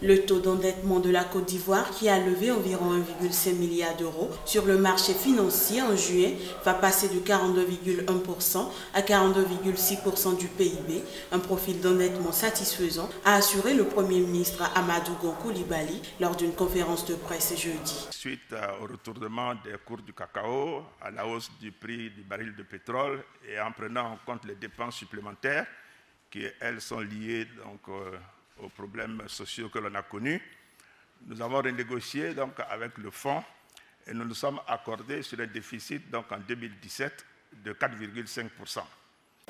Le taux d'endettement de la Côte d'Ivoire, qui a levé environ 1,5 milliard d'euros sur le marché financier en juillet, va passer de 42,1% à 42,6% du PIB, un profil d'endettement satisfaisant, a assuré le Premier ministre Amadou Gon Coulibaly lors d'une conférence de presse jeudi. Suite au retournement des cours du cacao, à la hausse du prix du baril de pétrole et en prenant en compte les dépenses supplémentaires qui, elles, sont liées donc, aux problèmes sociaux que l'on a connus, nous avons renégocié donc, avec le fonds et nous nous sommes accordés sur un déficit donc, en 2017 de 4,5%.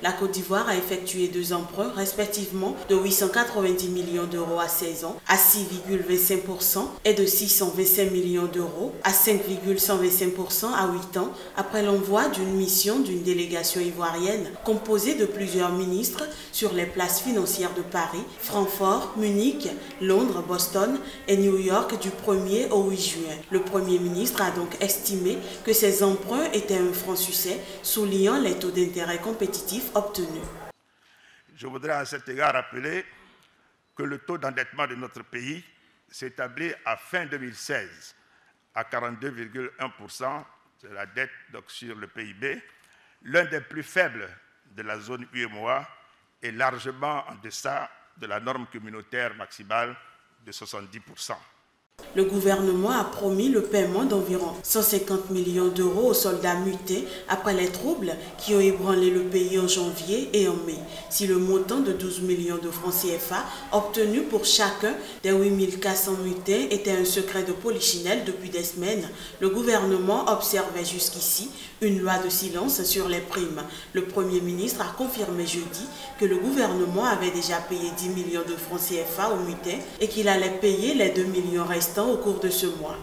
La Côte d'Ivoire a effectué 2 emprunts respectivement de 890 millions d'euros à 16 ans à 6,25% et de 625 millions d'euros à 5,125% à 8 ans après l'envoi d'une mission d'une délégation ivoirienne composée de plusieurs ministres sur les places financières de Paris, Francfort, Munich, Londres, Boston et New York du 1er au 8 juin. Le Premier ministre a donc estimé que ces emprunts étaient un franc succès, soulignant les taux d'intérêt compétitifs obtenu. Je voudrais à cet égard rappeler que le taux d'endettement de notre pays s'établit à fin 2016 à 42,1%, c'est la dette donc, sur le PIB, l'un des plus faibles de la zone UEMOA et largement en deçà de la norme communautaire maximale de 70%. Le gouvernement a promis le paiement d'environ 150 millions d'euros aux soldats mutés après les troubles qui ont ébranlé le pays en janvier et en mai. Si le montant de 12 millions de francs CFA obtenu pour chacun des 8400 mutés était un secret de polichinelle depuis des semaines, le gouvernement observait jusqu'ici une loi de silence sur les primes. Le Premier ministre a confirmé jeudi que le gouvernement avait déjà payé 10 millions de francs CFA aux mutés et qu'il allait payer les 2 millions restants au cours de ce mois.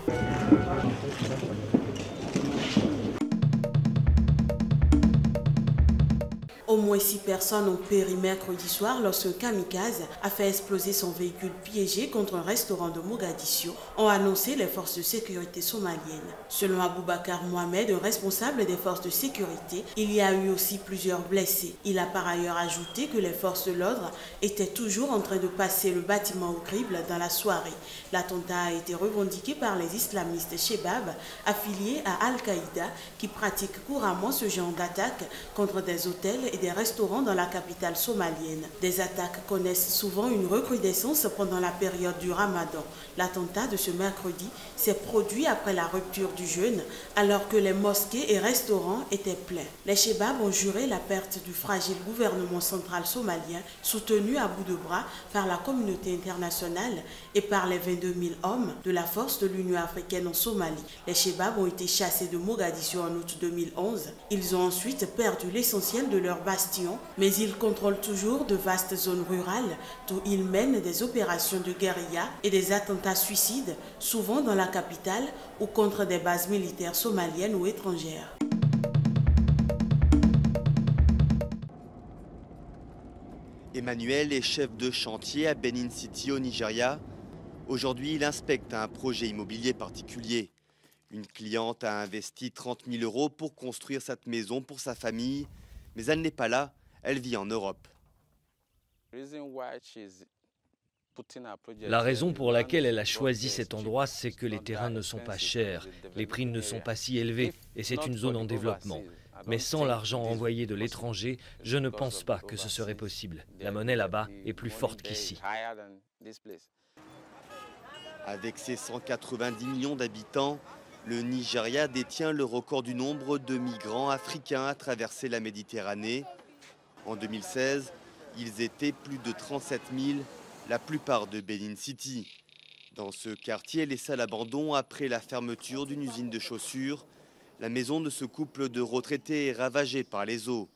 Au moins 6 personnes ont péri mercredi soir lorsqu'un kamikaze a fait exploser son véhicule piégé contre un restaurant de Mogadiscio, ont annoncé les forces de sécurité somaliennes. Selon Aboubacar Mohamed, un responsable des forces de sécurité, il y a eu aussi plusieurs blessés. Il a par ailleurs ajouté que les forces de l'ordre étaient toujours en train de passer le bâtiment au crible dans la soirée. L'attentat a été revendiqué par les islamistes Shebab, affiliés à Al-Qaïda, qui pratiquent couramment ce genre d'attaque contre des hôtels et des restaurants dans la capitale somalienne. Des attaques connaissent souvent une recrudescence pendant la période du Ramadan. L'attentat de ce mercredi s'est produit après la rupture du jeûne, alors que les mosquées et restaurants étaient pleins. Les Shebab ont juré la perte du fragile gouvernement central somalien, soutenu à bout de bras par la communauté internationale et par les 22 000 hommes de la force de l'Union africaine en Somalie. Les Shebab ont été chassés de Mogadiscio en août 2011. Ils ont ensuite perdu l'essentiel de leur bastion, mais ils contrôlent toujours de vastes zones rurales d'où ils mènent des opérations de guérilla et des attentats suicides, souvent dans la capitale ou contre des bases militaires somaliennes ou étrangères. Emmanuel est chef de chantier à Benin City au Nigeria. Aujourd'hui, il inspecte un projet immobilier particulier. Une cliente a investi 30 000 € pour construire cette maison pour sa famille. Mais elle n'est pas là, elle vit en Europe. La raison pour laquelle elle a choisi cet endroit, c'est que les terrains ne sont pas chers, les prix ne sont pas si élevés et c'est une zone en développement. Mais sans l'argent envoyé de l'étranger, je ne pense pas que ce serait possible. La monnaie là-bas est plus forte qu'ici. Avec ses 190 millions d'habitants, le Nigeria détient le record du nombre de migrants africains à traverser la Méditerranée. En 2016, ils étaient plus de 37 000, la plupart de Benin City. Dans ce quartier laissé à l'abandon après la fermeture d'une usine de chaussures, la maison de ce couple de retraités est ravagée par les eaux.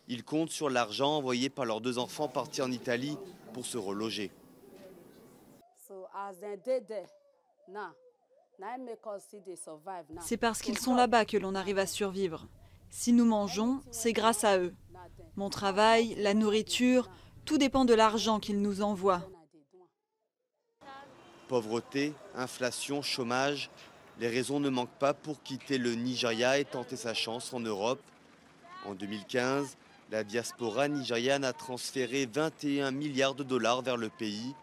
Ils comptent sur l'argent envoyé par leurs 2 enfants partis en Italie pour se reloger. C'est parce qu'ils sont là-bas que l'on arrive à survivre. Si nous mangeons, c'est grâce à eux. Mon travail, la nourriture, tout dépend de l'argent qu'ils nous envoient. Pauvreté, inflation, chômage, les raisons ne manquent pas pour quitter le Nigeria et tenter sa chance en Europe. En 2015, la diaspora nigériane a transféré 21 milliards de dollars vers le pays.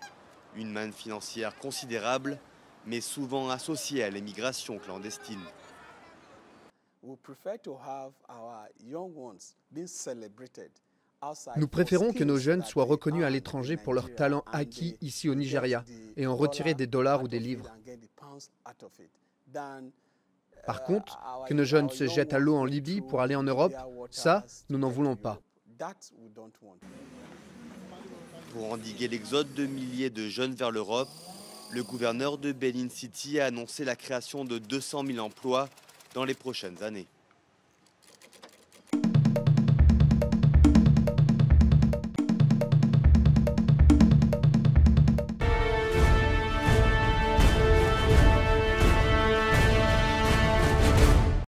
Une manne financière considérable, mais souvent associée à l'émigration clandestine. Nous préférons que nos jeunes soient reconnus à l'étranger pour leurs talents acquis ici au Nigeria et en retirer des dollars ou des livres. Par contre, que nos jeunes se jettent à l'eau en Libye pour aller en Europe, ça, nous n'en voulons pas. Pour endiguer l'exode de milliers de jeunes vers l'Europe, le gouverneur de Benin City a annoncé la création de 200 000 emplois dans les prochaines années.